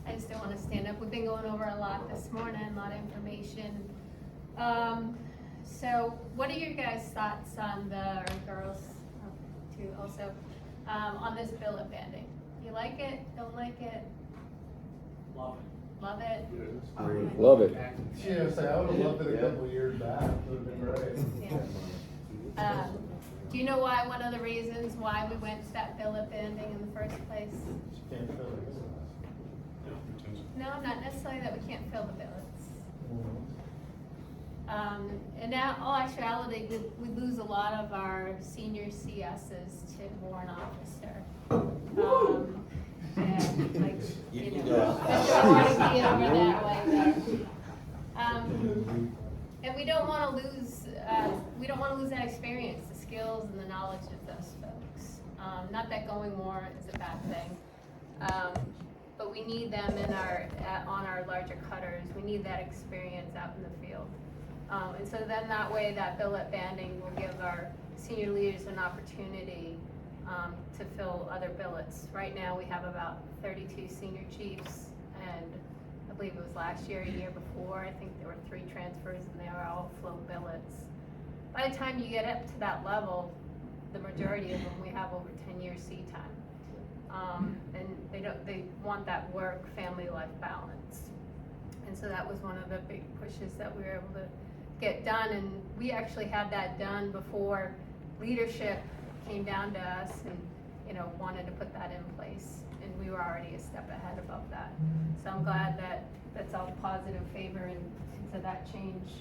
I just don't want to stand up. We've been going over a lot this morning, a lot of information. So what are your guys' thoughts on or girls too also, on this billet banding? You like it? Don't like it? Love it. Love it? Love it. Yes, I would have loved it a couple of years back. It would have been great. Yeah. Do you know why, one of the reasons why we went to that billet banding in the first place? Can't fill it. No, not necessarily that we can't fill the billets. And now, all actuality, we lose a lot of our senior CSs to warrant officer. And like, you know, I want to be over that way. And we don't want to lose that experience, the skills and the knowledge of those folks. Not that going more is a bad thing. But we need them on our larger cutters. We need that experience out in the field. And so then that way, that billet banding will give our senior leaders an opportunity to fill other billets. Right now, we have about 32 senior chiefs, and I believe it was last year, a year before, I think there were 3 transfers, and they were all flow billets. By the time you get up to that level, the majority of them, we have over 10 years sea time. And they want that work-family life balance. And so that was one of the big pushes that we were able to get done, and we actually had that done before leadership came down to us and, you know, wanted to put that in place, and we were already a step ahead above that. So I'm glad that that's all positive favor into that change.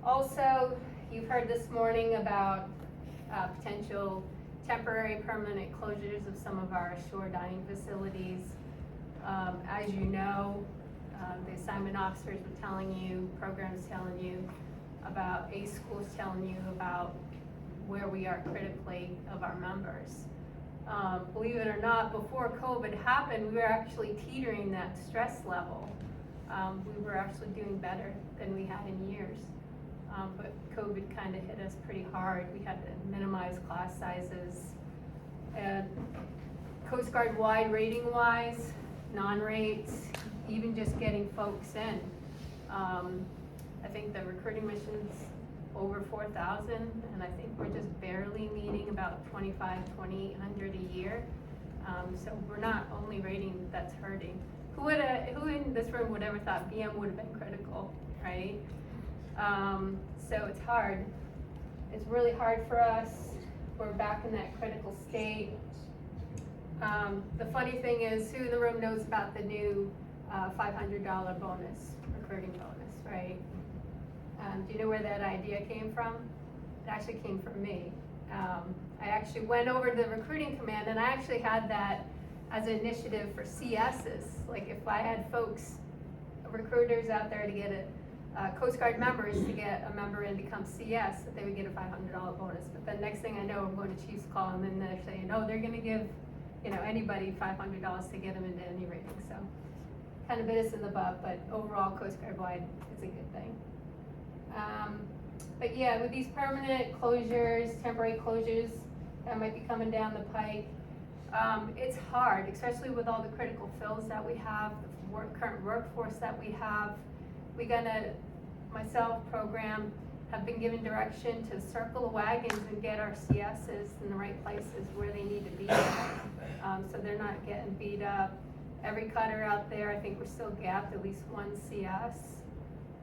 Also, you've heard this morning about potential temporary permanent closures of some of our shore dining facilities. As you know, the assignment officers were telling you, programs telling you about, ACE schools telling you about where we are critically of our members. Believe it or not, before COVID happened, we were actually teetering that stress level. We were actually doing better than we had in years. But COVID kind of hit us pretty hard. We had to minimize class sizes. And Coast Guard wide rating wise, non-rates, even just getting folks in. I think the recruiting mission's over 4,000, and I think we're just barely meeting about 2,800 a year. So we're not only rating that's hurting. Who in this room would ever thought BM would have been critical, right? So it's hard. It's really hard for us. We're back in that critical state. The funny thing is, who in the room knows about the new $500 bonus, recruiting bonus, right? Do you know where that idea came from? It actually came from me. I actually went over to the recruiting command, and I actually had that as an initiative for CSs. Like if I had folks, recruiters out there to get Coast Guard members to get a member in to become CS, that they would get a $500 bonus. But then next thing I know, I'm going to Chiefs call them, and they're saying, oh, they're going to give, you know, anybody $500 to get them into any rating. So kind of bit us in the butt, but overall, Coast Guard wide, it's a good thing. But yeah, with these permanent closures, temporary closures that might be coming down the pike, it's hard, especially with all the critical fills that we have, the current workforce that we have. Myself, program, have been given direction to circle the wagons and get our CSs in the right places where they need to be, so they're not getting beat up. Every cutter out there, I think we're still gapped at least 1 CS.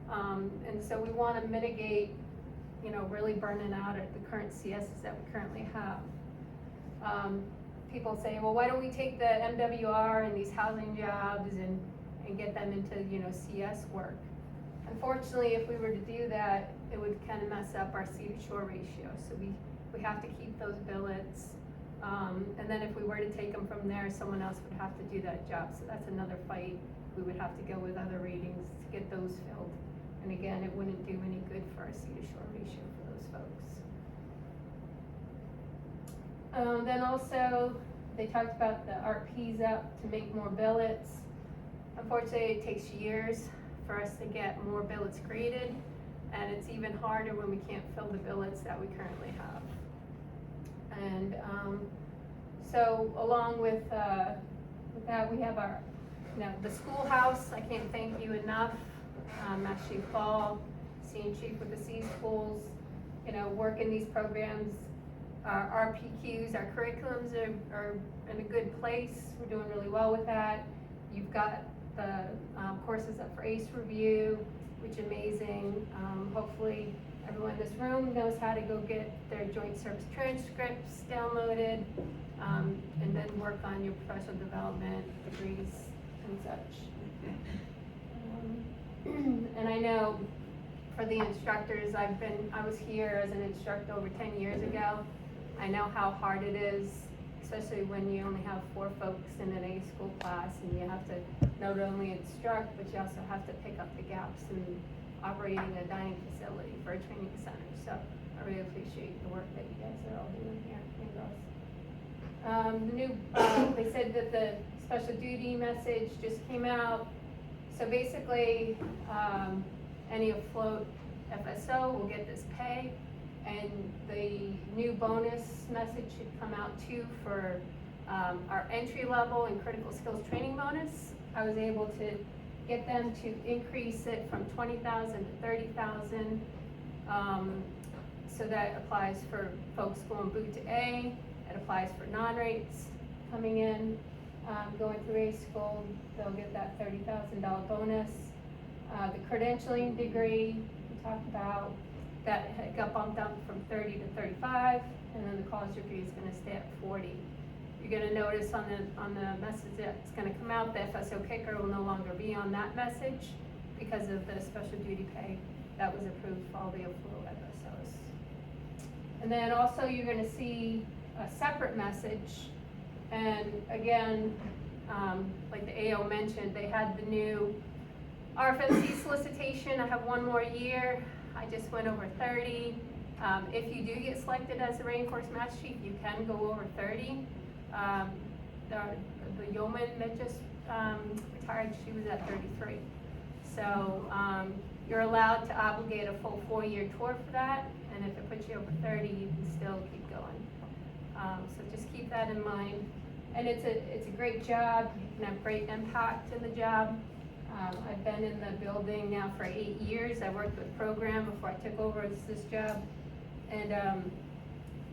And so we want to mitigate, you know, really burning out at the current CSs that we currently have. People say, well, why don't we take the MWR and these housing jobs and get them into, you know, CS work? Unfortunately, if we were to do that, it would kind of mess up our sea to shore ratio. So we have to keep those billets. And then if we were to take them from there, someone else would have to do that job. So that's another fight. We would have to go with other ratings to get those filled. And again, it wouldn't do any good for our sea to shore ratio for those folks. Then also, they talked about the RPs up to make more billets. Unfortunately, it takes years for us to get more billets created, and it's even harder when we can't fill the billets that we currently have. And So along with that, we have our, the schoolhouse. I can't thank you enough. Master Chief Ball, Senior Chief with the C schools, working these programs. Our RPQs, our curriculums are in a good place. We're doing really well with that. You've got the courses up for ACE review, which is amazing. Hopefully everyone in this room knows how to go get their joint service transcripts downloaded, and then work on your professional development degrees and such. And I know for the instructors, I was here as an instructor over 10 years ago. I know how hard it is, especially when you only have 4 folks in an A school class, and you have to not only instruct, but you also have to pick up the gaps in operating a dining facility for a training center. So I really appreciate the work that you guys are all doing here and girls. They said that the special duty message just came out. So basically, any afloat FSO will get this pay, and the new bonus message should come out too for our entry level and critical skills training bonus. I was able to get them to increase it from 20,000 to 30,000. So that applies for folks going boot to A. It applies for non-rates coming in, going through A school. They'll get that $30,000 bonus. The credentialing degree we talked about, that got bumped up from 30 to 35, and then the college degree is going to stay at 40. You're going to notice on the message that's going to come out, the FSO kicker will no longer be on that message because of the special duty pay that was approved for all the afloat FSOs. And then also you're going to see a separate message, and again, like the AO mentioned, they had the new RFMC solicitation. I have 1 more year. I just went over 30. If you do get selected as a Rainforest Master Chief, you can go over 30. The yeoman that just retired, she was at 33. So you're allowed to obligate a full 4-year tour for that, and if it puts you over 30, you can still keep going. So just keep that in mind. And it's a great job. You can have great impact in the job. I've been in the building now for 8 years. I worked with Program before I took over this job, and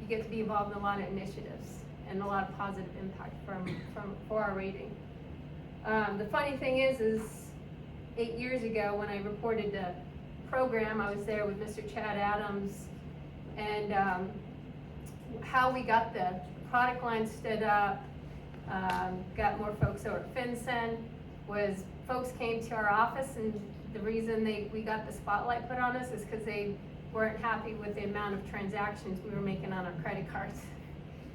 you get to be involved in a lot of initiatives and a lot of positive impact for our rating. The funny thing is 8 years ago when I reported to Program, I was there with Mr. Chad Adams, and how we got the product line stood up, got more folks over at FINCEN, was folks came to our office, and the reason we got the spotlight put on us is because they weren't happy with the amount of transactions we were making on our credit cards.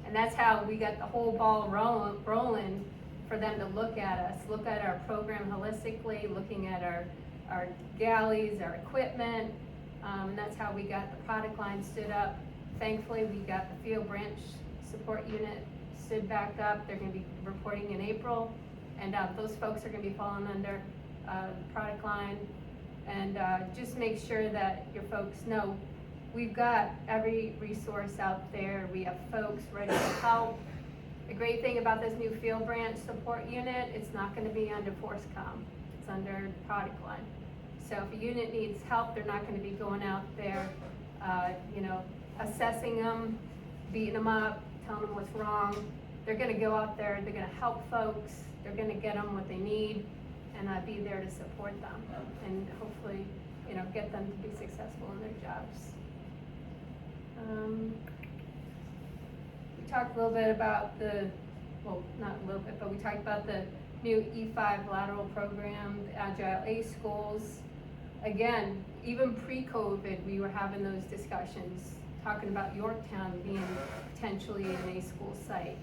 And that's how we got the whole ball rolling for them to look at us, look at our program holistically, looking at our galleys, our equipment, and that's how we got the product line stood up. Thankfully, we got the field branch support unit stood back up. They're going to be reporting in April, and those folks are going to be falling under the product line. And just make sure that your folks know we've got every resource out there. We have folks ready to help. The great thing about this new field branch support unit, it's not going to be under ForceCom. It's under the product line. So if a unit needs help, they're not going to be going out there, assessing them, beating them up, telling them what's wrong. They're going to go out there, they're going to help folks, they're going to get them what they need, and be there to support them, and hopefully, get them to be successful in their jobs. We talked a little bit about not a little bit, but we talked about the new E5 lateral program, the Agile A schools. Again, even pre-COVID, we were having those discussions, talking about Yorktown being potentially an A school site.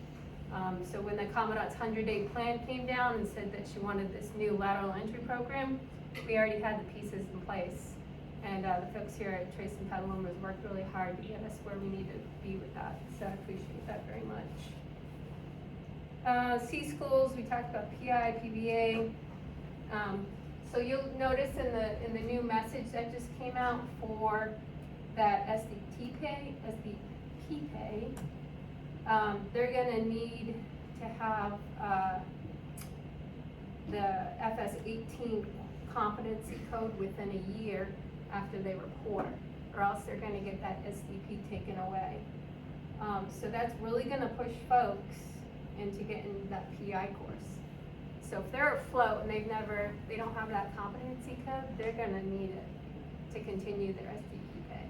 So when the Commandant's 100-day plan came down and said that she wanted this new lateral entry program, we already had the pieces in place. And the folks here at TRACEN Petaluma's worked really hard to get us where we need to be with that. So I appreciate that very much. C schools, we talked about PI, PBA. So you'll notice in the new message that just came out for that SDP pay, They're gonna need to have, the FS 18 competency code within a year after they report, or else they're gonna get that SDP taken away. So that's really gonna push folks into getting that PI course. So if they're afloat and they don't have that competency code, they're gonna need it to continue their SDP pay.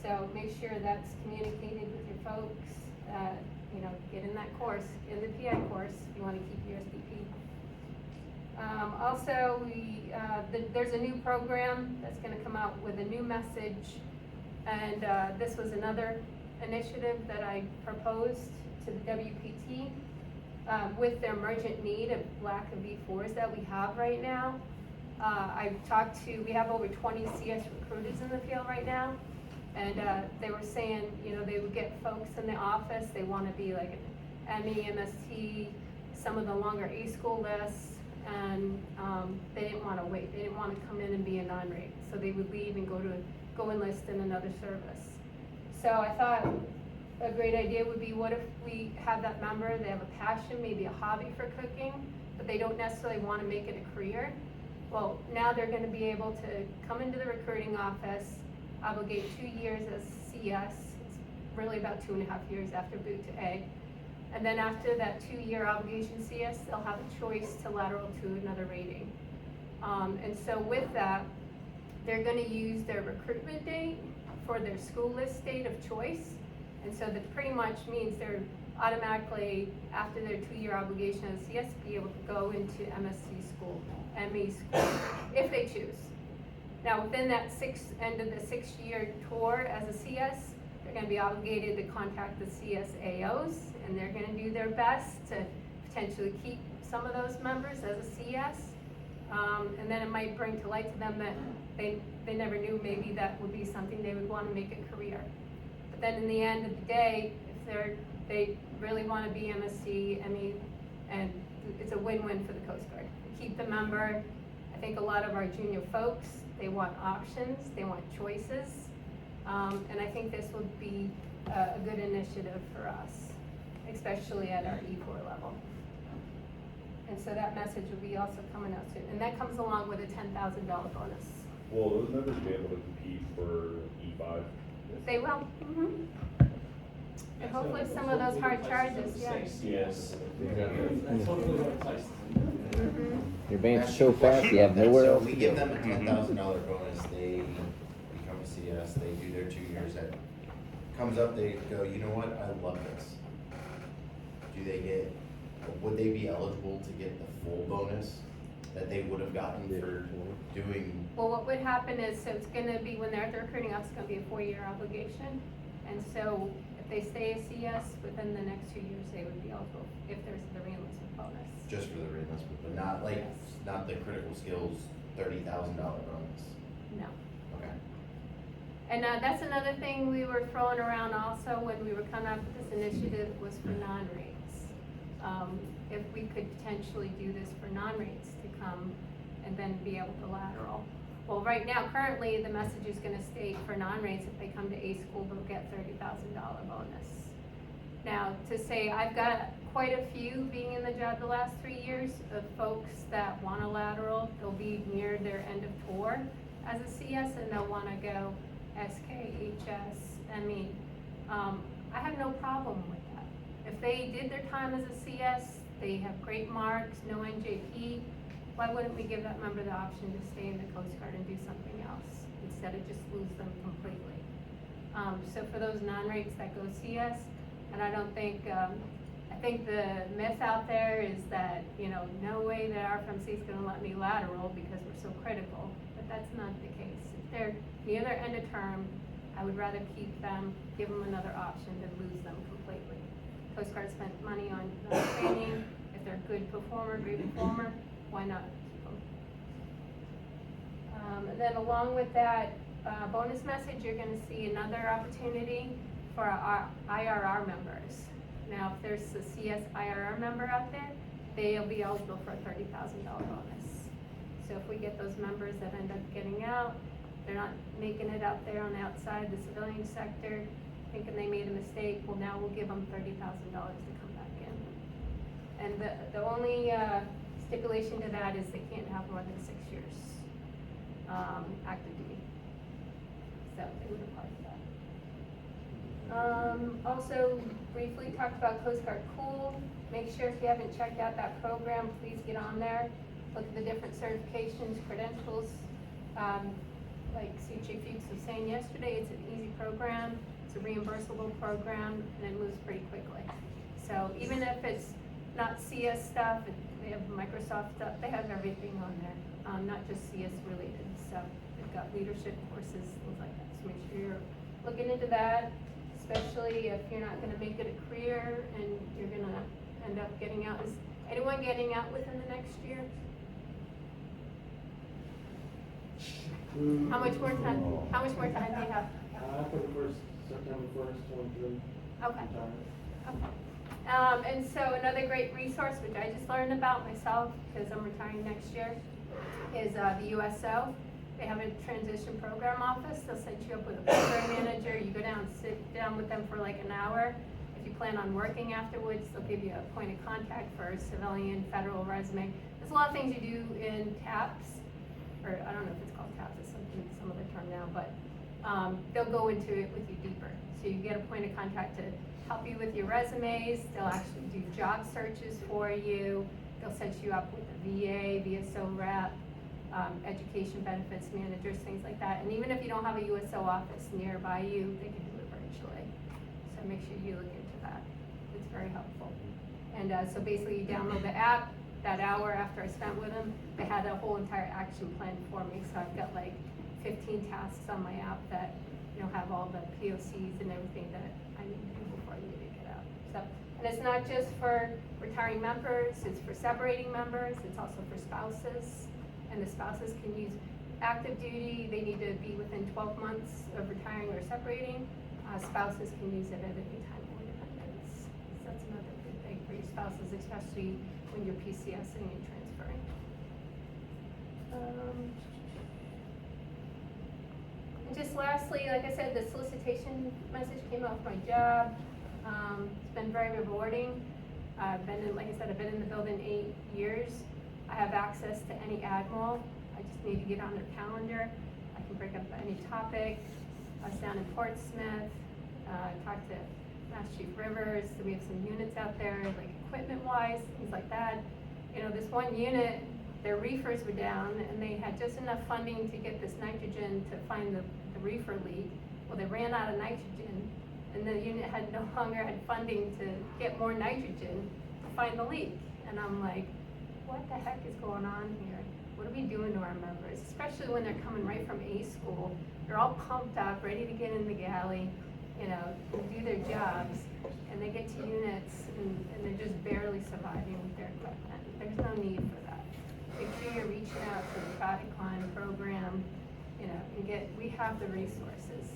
So make sure that's communicated with your folks, that, get in that course, in the PI course, if you wanna keep your SDP. Also, there's a new program that's gonna come out with a new message, and this was another initiative that I proposed to the WPT. With the emergent need of lack of V4s that we have right now. We have over 20 CS recruiters in the field right now, and they were saying, they would get folks in the office, they wanna be like an ME, MST, some of the longer A-school lists, and they didn't wanna wait, they didn't wanna come in and be a non-rate, so they would leave and go enlist in another service. So I thought a great idea would be, what if we have that member, they have a passion, maybe a hobby for cooking, but they don't necessarily wanna make it a career. Well, now they're gonna be able to come into the recruiting office, obligate 2 years as CS, it's really about 2.5 years after boot to A. And then after that 2-year obligation CS, they'll have a choice to lateral to another rating. And so with that, they're gonna use their recruitment date for their school list date of choice. And so that pretty much means they're automatically, after their 2-year obligation as CS, be able to go into MSc school, ME school, if they choose. Now, within that end of the 6-year tour as a CS, they're gonna be obligated to contact the CSAOs, and they're gonna do their best to potentially keep some of those members as a CS. And then it might bring to light to them that they never knew maybe that would be something they would wanna make a career. But then in the end of the day, if they really wanna be MSc, ME, and it's a win-win for the Coast Guard. Keep the member. I think a lot of our junior folks, they want options, they want choices. And I think this would be a good initiative for us, especially at our E4 level. And so that message will be also coming out soon. And that comes along with a $10,000 bonus. Will those members be able to compete for E5? They will. Mm-hmm. And hopefully some of those hard charges, yes. Yes. That's one of the places. Mm-hmm. You're advancing so fast, you have nowhere So else we to give go. them a $10,000 bonus, they become a CS, they do their 2 years, that comes up, they go, you know what, I love this. Would they be eligible to get the full bonus that they would have gotten for doing? Well, what would happen is, so it's gonna be, when they're at the recruiting office, it's gonna be a 4-year obligation. And so if they stay a CS, within the next 2 years, they would be eligible if there's the reenlistment bonus. Just for the reenlistment, but not like, Yes. not the critical skills $30,000 bonus? No. Okay. And that's another thing we were throwing around also when we were coming up with this initiative was for non-rates. If we could potentially do this for non-rates to come and then be able to lateral. Well, right now, currently, the message is gonna state for non-rates, if they come to A school, they'll get $30,000 bonus. Now, to say, I've got quite a few being in the job the last 3 years of folks that wanna lateral, they'll be near their end of tour as a CS and they'll wanna go SK, HS, ME. I have no problem with that. If they did their time as a CS, they have great marks, no NJP, why wouldn't we give that member the option to stay in the Coast Guard and do something else instead of just lose them completely? So for those non-rates that go CS, and I don't think, I think the myth out there is that, no way that RFMC is gonna let me lateral because we're so critical, but that's not the case. If they're near their end of term, I would rather keep them, give them another option than lose them completely. Coast Guard spent money on training. If they're a good performer, great performer, why not keep them? And then along with that bonus message, you're gonna see another opportunity for our IRR members. Now, if there's a CS IRR member out there, they'll be eligible for a $30,000 bonus. So if we get those members that end up getting out, they're not making it out there on the outside, the civilian sector, thinking they made a mistake, well, now we'll give them $30,000 to come back in. And the only stipulation to that is they can't have more than 6 years active duty. So they would apply for that. Also, briefly talked about Coast Guard Cool. Make sure if you haven't checked out that program, please get on there. Look at the different certifications, credentials. Like Chief Fuchs was saying yesterday, it's an easy program, it's a reimbursable program, and it moves pretty quickly. So even if it's not CS stuff, they have Microsoft stuff, they have everything on there, not just CS related. So they've got leadership courses, things like that. So make sure you're looking into that, especially if you're not gonna make it a career and you're gonna end up getting out. Is anyone getting out within the next year? How much more time do you have? For the first, September 1st, 23. Okay. And so another great resource, which I just learned about myself, because I'm retiring next year, is the USO. They have a transition program office. They'll set you up with a program manager. You go down and sit down with them for like an hour. If you plan on working afterwards, they'll give you a point of contact for civilian, federal resume. There's a lot of things you do in TAPS, or I don't know if it's called TAPS, it's some other term now, but they'll go into it with you deeper. So you get a point of contact to help you with your resumes. They'll actually do job searches for you. They'll set you up with a VA, VSO rep, education benefits managers, things like that. And even if you don't have a USO office nearby you, they can do it virtually. So make sure you look into that. It's very helpful. And so basically you download the app. That hour after I spent with them, they had a whole entire action plan for me. So I've got like 15 tasks on my app that, you know, have all the POCs and everything that I need to do before I need to get out. So, and it's not just for retiring members, it's for separating members, it's also for spouses. And the spouses can use active duty, they need to be within 12 months of retiring or separating. Spouses can use it at any time of independence. So that's another good thing for your spouses, especially when you're PCSing and transferring. And just lastly, like I said, the solicitation message came off my job. It's been very rewarding. I've been in, like I said, I've been in the building 8 years. I have access to any admiral. I just need to get on their calendar. I can bring up any topic. I was down in Portsmouth, talked to Master Chief Rivers. So we have some units out there, like equipment-wise, things like that. You know, this one unit, their reefers were down, and they had just enough funding to get this nitrogen to find the reefer leak. Well, they ran out of nitrogen, and the unit had no longer had funding to get more nitrogen to find the leak. And I'm like, what the heck is going on here? What are we doing to our members? Especially when they're coming right from A school. They're all pumped up, ready to get in the galley, you know, do their jobs, and they get to units and they're just barely surviving with their equipment. There's no need for that. Make sure you're reaching out to the product line program, you know, and we have the resources.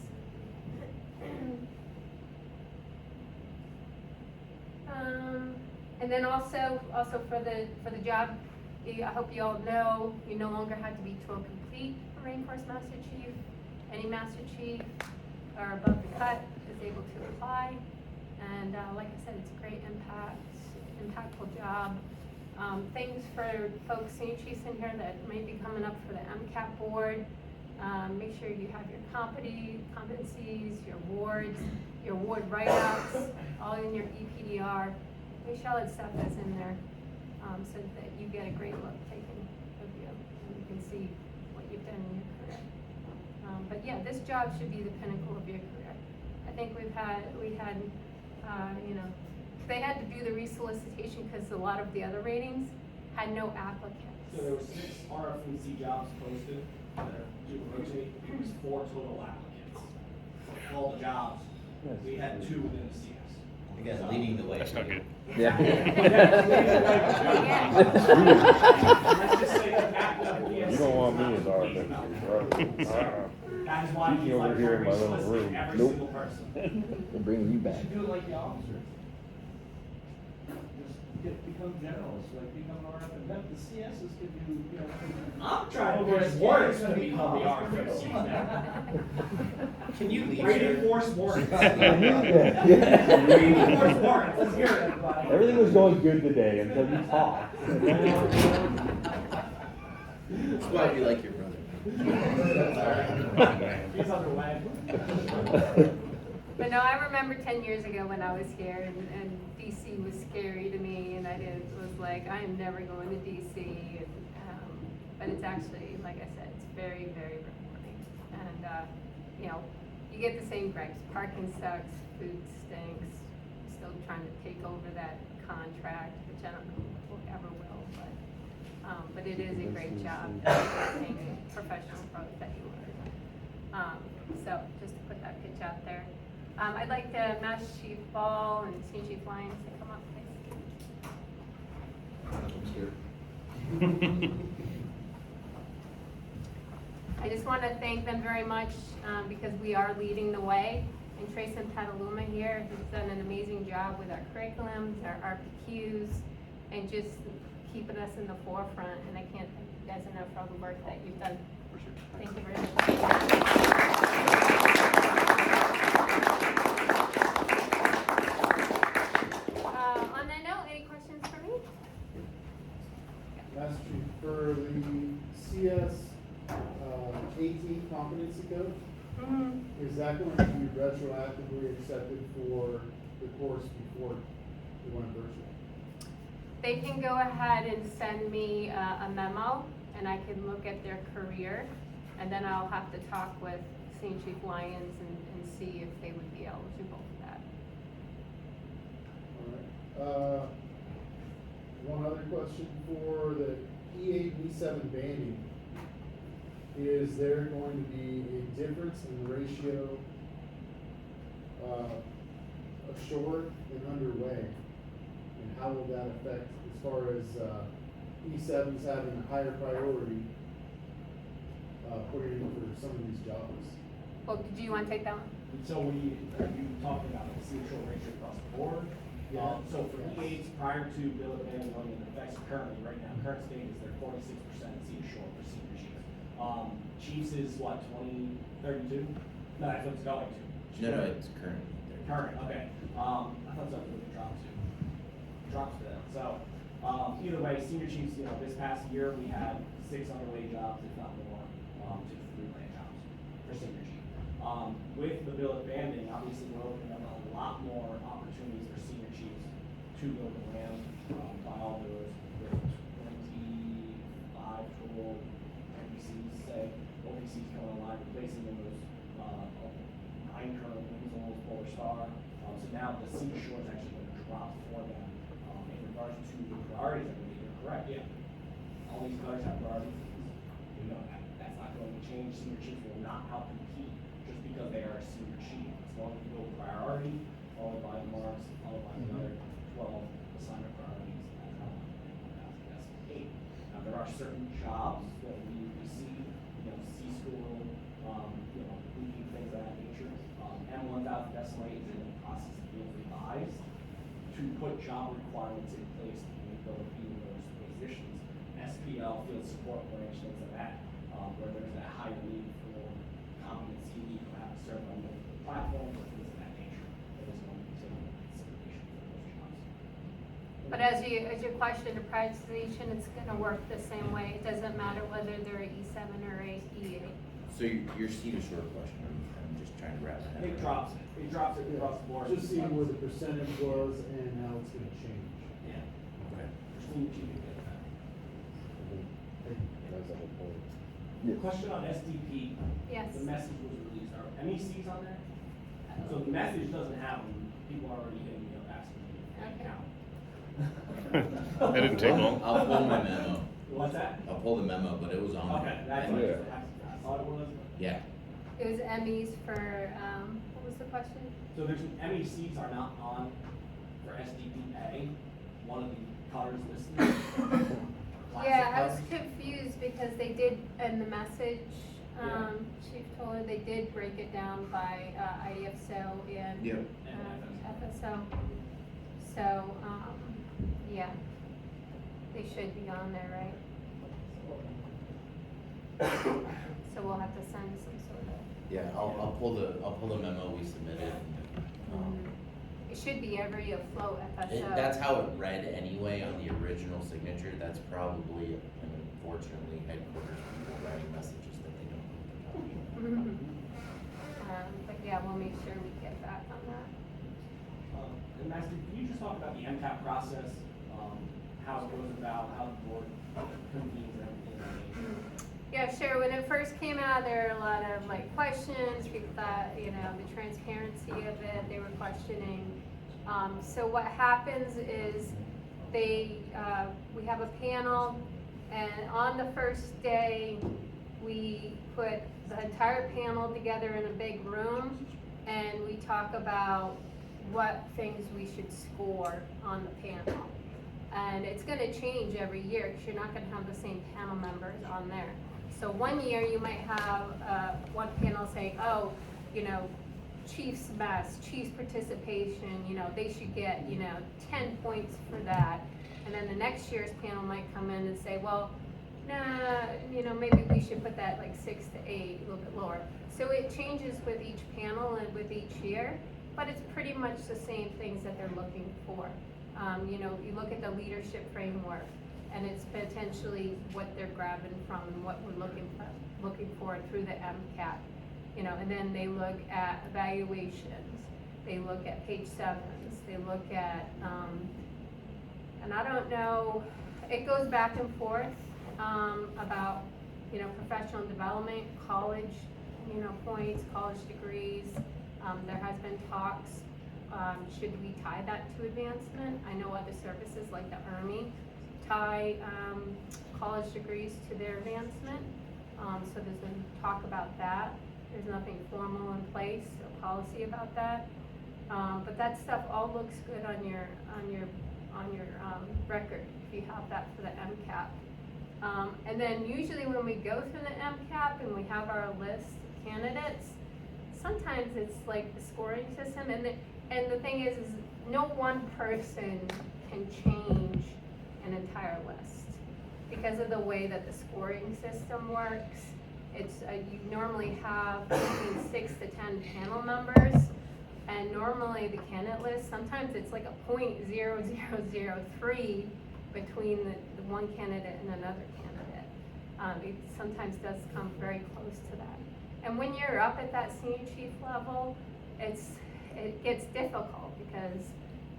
And then also for the job, I hope you all know you no longer have to be TOEL complete for Marine Force Master Chief. Any Master Chief or above the cut is able to apply. And like I said, it's a great impactful job. Things for folks, senior chiefs in here that may be coming up for the MCAP board. Make sure you have your competencies, your awards, your award write-ups, all in your EPDR. Make sure all that stuff is in there so that you get a great look taken of you and you can see what you've done in your career. But yeah, this job should be the pinnacle of your career. I think we had, you know, they had to do the resolicitation because a lot of the other ratings had no applicants. So there were 6 RFMC jobs posted that are due to rotate. It was 4 total applicants. For all the jobs, we had 2 within the CS. Again, leading the way. That's not good. Yeah. Let's just say the fact that we have You don't want me as our six deputy, That is why Keep me you over like here in my little soliciting room. every Nope. single person. They're bringing you You back. should do it like the officers. Just become generalists, like become an RFMC. The CSs could do, you know. I'm trying to force warrants to become the RFMCs now. Can you leave Ready here? to force warrants. Yeah. Ready to force warrants, let's hear it. Everything was going good today until you talked. That's why we like your brother. He's underway. But no, I remember 10 years ago when I was here and DC was scary to me and was like, I am never going to DC. And, but it's actually, like I said, it's very, very rewarding. And, you know, you get the same gripes. Parking sucks, food stinks, still trying to take over that contract, which I don't know if we'll ever will, but it is a great job, being professional growth that you learn. So just to put that pitch out there. I'd like to Master Chief Ball and Senior Chief Lyons to come up, please. I just want to thank them very much because we are leading the way. And TRACEN Petaluma here has done an amazing job with our curriculums, our RPQs, and just keeping us in the forefront. And I can't thank you guys enough for all the work that you've done. Thank you very much. On that note, any questions for me? Master Chief, for the CS, AT competency code, is that going to be retroactively accepted for the course before it went virtual? They can go ahead and send me a memo, and I can look at their career, and then I'll have to talk with Senior Chief Lyons and see if they would be eligible for that. All right. One other question for the E8, E7 banding. Is there going to be a difference in the ratio ashore and underway? And how will that affect as far as E7s having a higher priority putting in for some of these jobs? Well, do you want to take that one? So are you talking about the seashore ratio across the board? So for E8s, prior to bill of banding going into effect, currently, right now, current state is they're 46% seashore for senior chiefs. Chiefs is what, 32? No, that's what it's going to. No, it's current. Current, okay. I thought something would drop to. Drops to them. So, either way, senior chiefs, you know, this past year, we had 6 underway jobs, if not more, 2 to 3 land jobs for senior chief. With the bill of banding, obviously, we're opening up a lot more opportunities for senior chiefs to go to land, by all those, with 25 total NBCs, say, OBCs coming online, replacing those, 9 current Winslows, Polar Star. So now the seashore is actually going to drop for them. In regards to the priorities, I believe you're correct, yeah. All these colors have priorities. You know, that's not going to change. Senior chiefs will not out-compete just because they are a senior chief. As long as you go priority, followed by the marks, followed by the other 12 assignment priorities, that's how that's 8. Now, there are certain jobs that we see, you know, C-school, you know, leading things of that nature. M1000 decimal 8 is in the process of being revised to put job requirements in place to fill those positions. SPL, field support branch, things like that, where there's a higher need for competency, need to have a serve on multiple platforms, or things of that nature. That is going to be taken into consideration for those jobs. But as your question of privatization, it's going to work the same way. It doesn't matter whether they're a E7 or a E8. So your seat ashore question, I'm just trying to wrap my head It around. drops it across the board. Just seeing where the percentage was and how it's gonna change. Yeah. Okay. Senior chief will get that. That's the whole point. Question on SDP. Yes. The message was released. Are MECs on there? So the message doesn't have them. People are already hitting me up asking me to count. That didn't take long. I'll pull my memo. What's that? I'll pull the memo, but it was on. Okay, that's what I thought it was. Yeah. It was MEs for, what was the question? So there's, MECs are not on for SDPA, one of the colors listed. Yeah, I was confused because they did, in the message, Chief Toller, they did break it down by IDFSO and Yep. FSO. So, Yeah. They should be on there, right? So we'll have to send some sort of. Yeah, I'll pull the memo we submitted. It should be every afloat FSO. That's how it read anyway on the original signature. That's probably, and unfortunately, headquarters people writing messages that they don't know. But yeah, we'll make sure we get back on that. And Master, can you just talk about the MCAP process, how it goes about, how the board convenes and everything of that nature? Yeah, sure. When it first came out, there were a lot of like questions. People thought, you know, the transparency of it, they were questioning. So what happens is we have a panel, and on the first day, we put the entire panel together in a big room, and we talk about what things we should score on the panel. And it's gonna change every year, because you're not gonna have the same panel members on there. So one year you might have one panel say, oh, you know, Chiefs mess, Chiefs participation, you know, they should get, you know, 10 points for that. And then the next year's panel might come in and say, well, nah, you know, maybe we should put that like 6 to 8, a little bit lower. So it changes with each panel and with each year, but it's pretty much the same things that they're looking for. You know, you look at the leadership framework, and it's potentially what they're grabbing from and what we're looking for through the MCAP. You know, and then they look at evaluations, they look at page 7s, they look at, and I don't know, it goes back and forth about, you know, professional development, college, you know, points, college degrees. There has been talks, should we tie that to advancement? I know other services like the Army tie college degrees to their advancement. So there's been talk about that. There's nothing formal in place, a policy about that. But that stuff all looks good on your record if you have that for the MCAP. And then usually when we go through the MCAP and we have our list of candidates, sometimes it's like the scoring system, and the thing is no one person can change an entire list because of the way that the scoring system works. It's you normally have between 6 to 10 panel members, and normally the candidate list, sometimes it's like a .0003 between the one candidate and another candidate. It sometimes does come very close to that. And when you're up at that senior chief level, it gets difficult because,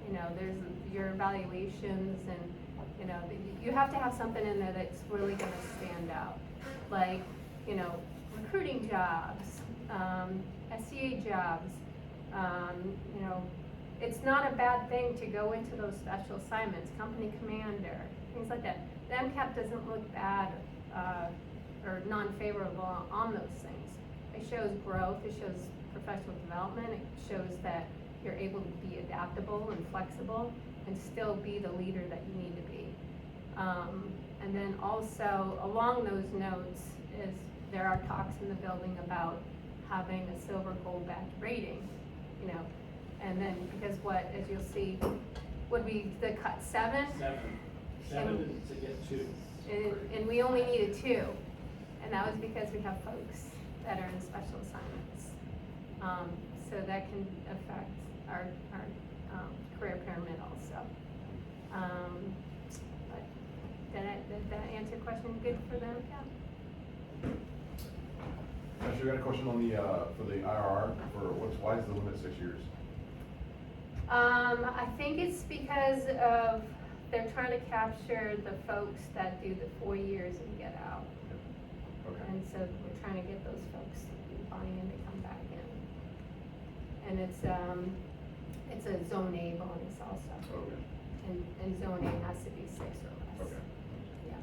you know, there's your evaluations, and, you know, you have to have something in there that's really gonna stand out. Like, you know, recruiting jobs, SCA jobs, you know, it's not a bad thing to go into those special assignments, company commander, things like that. The MCAP doesn't look bad or non-favorable on those things. It shows growth, it shows professional development, it shows that you're able to be adaptable and flexible and still be the leader that you need to be. And then also along those notes is there are talks in the building about having a silver gold badge rating, you know, and then because what, as you'll see, would be the cut 7? 7 to get 2. And we only needed 2, and that was because we have folks that are in special assignments. So that can affect our career pyramid also. But did that answer your question good for them? Yeah. Actually, I got a question on the, for the IRR, why is the limit 6 years? I think it's because of, they're trying to capture the folks that do the 4 years and get out. Okay. And so we're trying to get those folks buying in to come back in. And it's a Zone A bonus also. Okay. And Zone A has to be 6 or less. Okay. Yeah.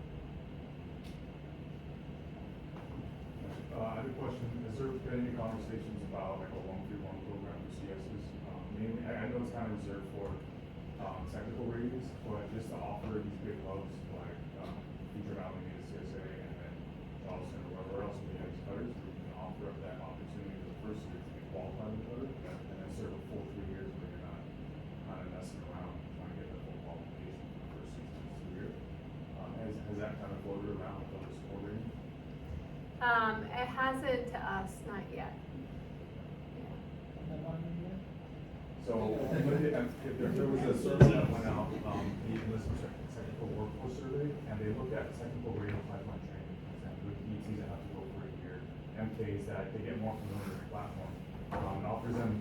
I have a question. Has there been any conversations about like a 1-3-1 program for CSs? Mainly, I know it's kind of reserved for technical ratings, but just to offer these big hubs like Interim, Alameda, CSA, and then Charleston or wherever else we have these cutters, we can offer up that opportunity for the first year to be qualified with cutter, and then serve a full 3 years where you're not kind of messing around trying to get the full qualification for the It hasn't to us, not yet. So, if there was a survey that went out, the enlistment technical workforce survey, and they looked at technical radio pipeline training, for example, with ETs that have to go for a year, MKs that they get more familiar with the platform, it offers them,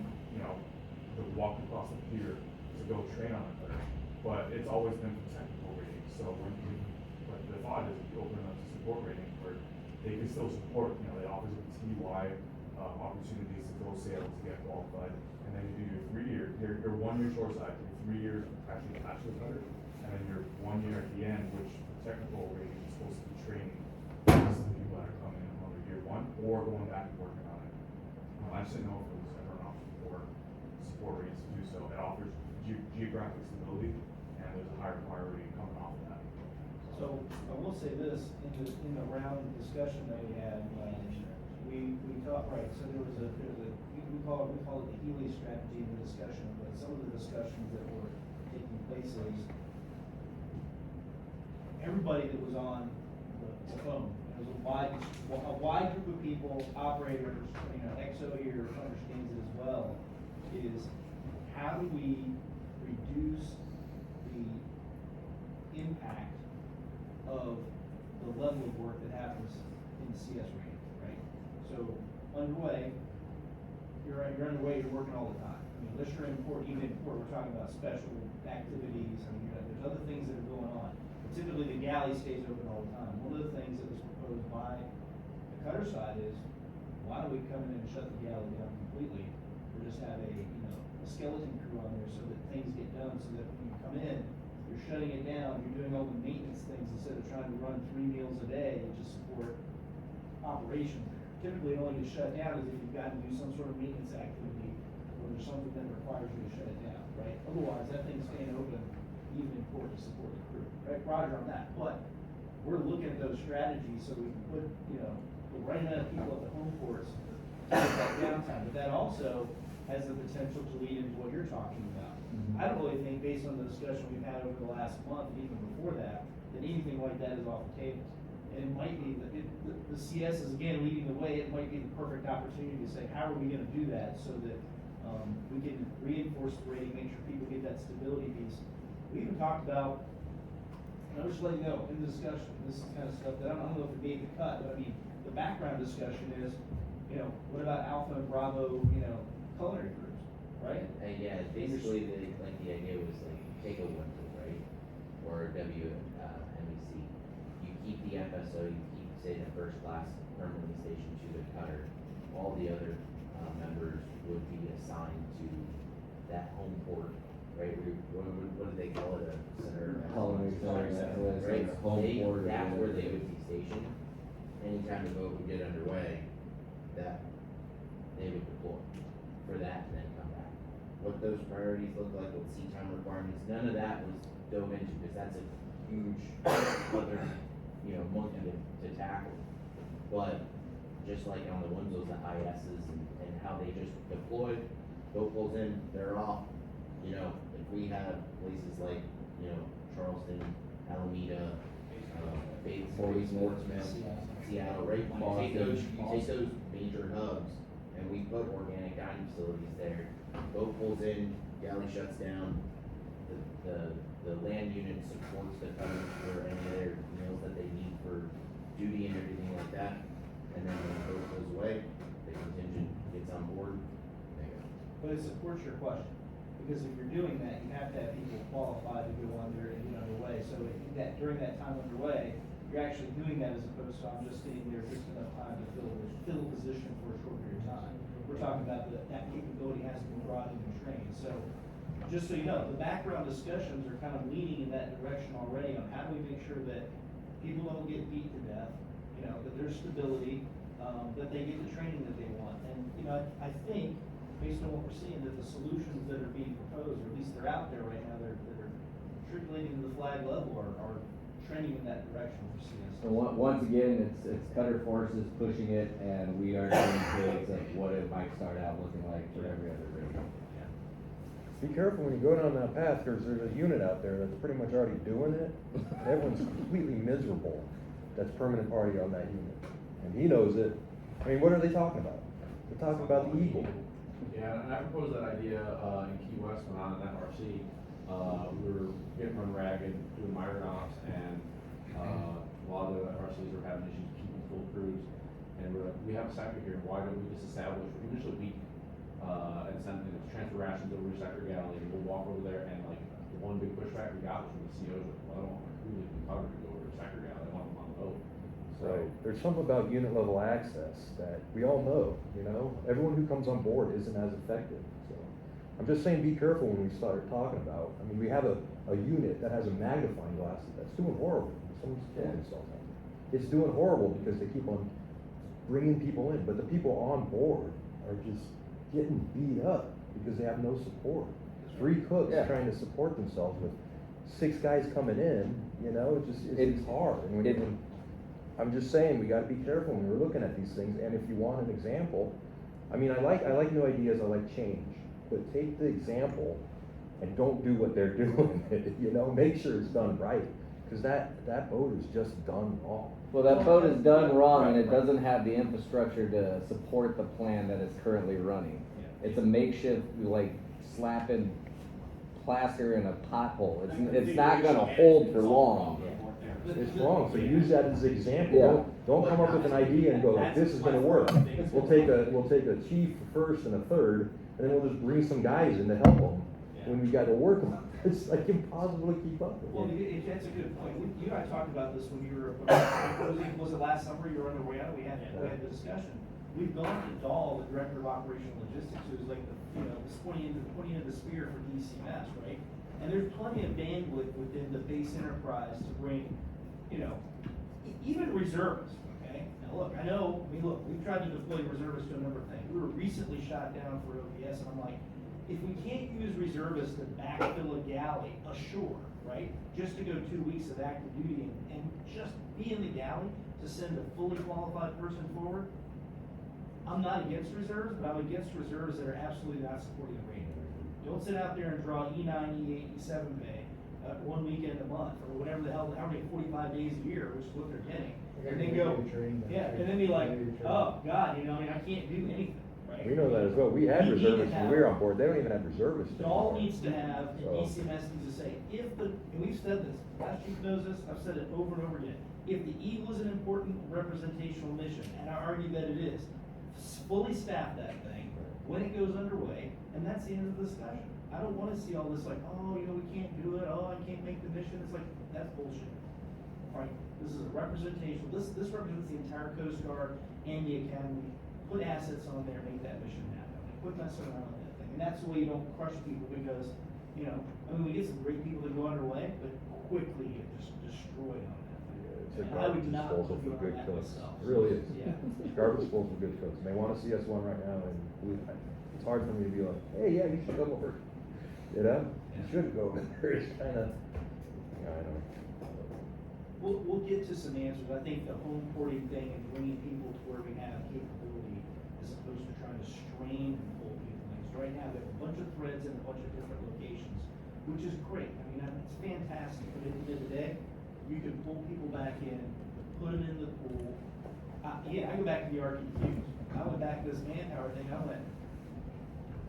the walk across the pier to go train on a cutter, but it's always been for technical ratings, so but the thought is if you open it up to support rating, where they can still support, it offers them TY, opportunities to go sail to get qualified. And then you do your 3 year, your 1 year shoreside, your 3 years actually attached to the cutter, and then your 1 year at the end, which the technical rating is supposed to be training most of the people that are coming in on their year 1 or going back and working on it. I just didn't know if it was ever an option for support ratings to do so. It offers geographic stability, and there's a higher priority coming off of that. So I will say this, in the round discussion that we had, we talked, right, so there was a, we call it the Healy strategy in the discussion, but some of the discussions that were taking place is everybody that was on the phone, it was a wide group of people, operators, XO here understands it as well, is how do we reduce the impact of the level of work that happens in the CS rating, right? So underway, you're underway, you're working all the time. I mean, unless you're in port, even in port, we're talking about special activities, there's other things that are going on. But typically the galley stays open all the time. One of the things that was proposed by the cutter side is, why don't we come in and shut the galley down completely, or just have a skeleton crew on there so that things get done, so that when you come in, you're shutting it down, you're doing all the maintenance things instead of trying to run 3 meals a day to support operations there. Typically, it only gets shut down is if you've got to do some sort of maintenance activity, or there's something that requires you to shut it down, right? Otherwise, that thing's staying open, even in port, to support the crew, right? Roger on that, but we're looking at those strategies so we can put, the right amount of people at the home ports to get that downtime, but that also has the potential to lead into what you're talking about. I don't really think, based on the discussion we've had over the last month, and even before that anything like that is off the table. And it might be that the CS is again leading the way. It might be the perfect opportunity to say, how are we going to do that so that we can reinforce the rating, make sure people get that stability piece. We even talked about, and I'll just let you know in the discussion, this is kind of stuff that I don't know if it made the cut, but I mean, the background discussion is, what about Alpha and Bravo, culinary groups, right? Yeah, basically, the idea was take a window, right? Or WMEC. You keep the FSO, you keep, say, the first class permanently stationed to the cutter. All the other members would be assigned to that home port, right? What do they call it? A center? Culinary center, Right? home port. That's where they would be stationed. Anytime the boat would get underway, that they would deploy for that and then come back. What those priorities look like, what seat time requirements, none of that was dove into, because that's a huge other, monkey to tackle. But just like on the ones, those ISs and how they just deploy, boat pulls in, they're off. If we have places like, Charleston, Alameda, Portsmouth, Seattle, right? You take those major hubs, and we put organic dining facilities there. Boat pulls in, galley shuts down, the land unit supports the cutters for any of their meals that they need for duty and everything like that. And then when the boat goes away, the contingent gets on board, they go. But it supports your question, because if you're doing that, you have to have people qualified to go under and get underway. So during that time underway, you're actually doing that as opposed to I'm just staying there just enough time to fill a position for a short period of time. We're talking about that capability has to be brought in and trained. So just so you know, the background discussions are kind of leading in that direction already on how do we make sure that people don't get beat to death, that there's stability, that they get the training that they want. And I think based on what we're seeing, that the solutions that are being proposed, or at least they're out there right now, that are trickling to the flag level are trending in that direction for CS. So once again, it's cutter forces pushing it, and we are doing bids of what it might start out looking like for every other rig. Be careful when you go down that path, because there's a unit out there that's pretty much already doing it. Everyone's completely miserable that's permanent party on that unit. and he knows it. I mean, what are they talking about? They're talking about the Eagle. Yeah, and I proposed that idea, in Key West when I was at FRC. We were getting run ragged, doing migrant ops, and, a lot of the FRCs were having issues keeping full crews. And we're like, we have a sector here, why don't we just establish, even just a week, and send, transfer rations over to Sector Galley, and we'll walk over there, and like, the one big pushback we got was from the COs, like, well, I don't want my crew leaving the cover to go over to Sector Galley, I want them on the boat. So there's something about unit level access that we all know, you know? Everyone who comes on board isn't as effective, so. I'm just saying, be careful when we start talking about, I mean, we have a unit that has a magnifying glass that's doing horrible. Someone's killing themselves. It's doing horrible because they keep on bringing people in, but the people on board are just getting beat up because they have no support. 3 cooks trying to support themselves with 6 guys coming in, you know, it's hard. And when I'm just saying, we gotta be careful when we're looking at these things, and if you want an example, I mean, I like new ideas, I like change, but take the example and don't do what they're doing, you know, make sure it's done right, cause that boat is just done wrong. Well, that boat is done wrong, and it doesn't have the infrastructure to support the plan that is currently running. It's a makeshift, like slapping plaster in a pothole. It's not gonna hold for long. It's wrong, so use that as an example. Don't come up with an idea and go, this is gonna work. We'll take a chief first and a third, and then we'll just bring some guys in to help them when we gotta work them. It's like impossible to keep up with. Well, that's a good point. You and I talked about this when you were, was it last summer you were on the way out? We had the discussion. We've gone to Dahl, the director of operational logistics, who's like the pointing into the spear for DCMS, right? And there's plenty of bandwidth within the base enterprise to bring, even reservists, okay? Now look, we've tried to deploy reservists to a number of things. We were recently shot down for OPS, and I'm like, if we can't use reservists to backfill a galley ashore, right? Just to go 2 weeks of active duty and just be in the galley to send a fully qualified person forward, I'm not against reserves, but I'm against reserves that are absolutely not supporting the rating. Don't sit out there and draw E9, E8, E7 pay, 1 weekend a month, or whatever the hell, how many 45 days a year, which is what they're getting. And then go, and then be like, oh, God, I can't do anything, right? We know that as well. We had reservists when we were on board. They don't even have reservists. Dahl needs to have, and DCMS needs to say, and we've said this, last chief knows this, I've said it over and over again. If the Eagle is an important representational mission, and I argue that it is, fully staff that thing when it goes underway, and that's the end of the discussion. I don't wanna see all this like, oh, we can't do it, oh, I can't make the mission. It's like, that's bullshit. Right? This is a representation, this represents the entire Coast Guard and the Academy. Put assets on there, make that mission happen. Quit messing around with that thing. And that's the way you don't crush people because, we get some great people that go underway, but quickly get just destroyed on that thing. It's a And I would garbage not disposal be for on good that cooks. myself. It really is. Yeah. It's garbage disposal for good cooks. And they wanna see us one right now, and it's hard for me to be like, hey, yeah, you should come over. You shouldn't go over there. It's kinda, I know. We'll get to some answers. I think the home porting thing and bringing people to where we have capability as opposed to trying to strain and pull people in. So right now, we have a bunch of threads in a bunch of different locations, which is great. It's fantastic. But at the end of the day, you can pull people back in, put them in the pool. I go back to the RTQs. I went back to this manpower thing. I went,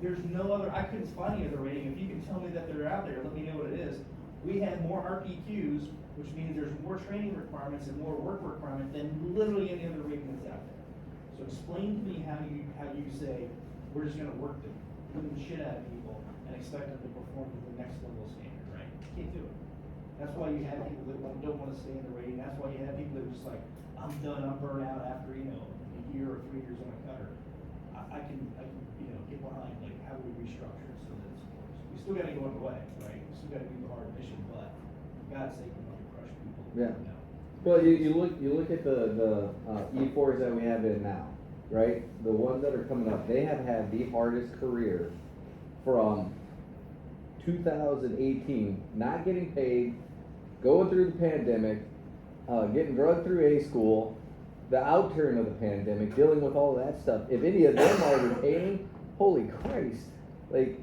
there's no other, I couldn't find any other rating. If you can tell me that they're out there, let me know what it is. We had more RPQs, which means there's more training requirements and more work requirements than literally any other rating that's out there. So explain to me how you say, we're just gonna work the shit out of people and expect them to perform to the next level of standard, right? You can't do it. That's why you have people that don't wanna stay in the rating. That's why you have people that are just like, I'm done, I'm burnt out after, a year or 3 years on a cutter. I can get behind, like, how we restructure it so that it supports. We still gotta go underway, right? We still gotta do the hard mission, but for God's sake, we don't crush people. Yeah. Well, you look at the E4s that we have in now, right? The ones that are coming up, they have had the hardest career from 2018, not getting paid, going through the pandemic, getting drugged through A school, the outturn of the pandemic, dealing with all that stuff. If any of them are retaining, holy Christ, like,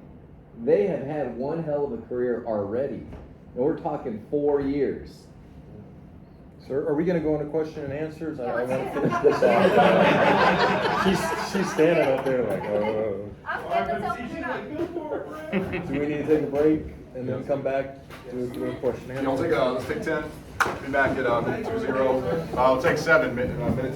they have had one hell of a career already. And we're talking 4 years. So are we gonna go into question and answers? Yeah, I let's wanna do finish that. this off. She's standing up there like, oh. I'm good, let's open it up. Do we need to take a break and then come back to a question and Yeah, answer? let's take 10, be back at, 2-0, I'll take 7 minutes.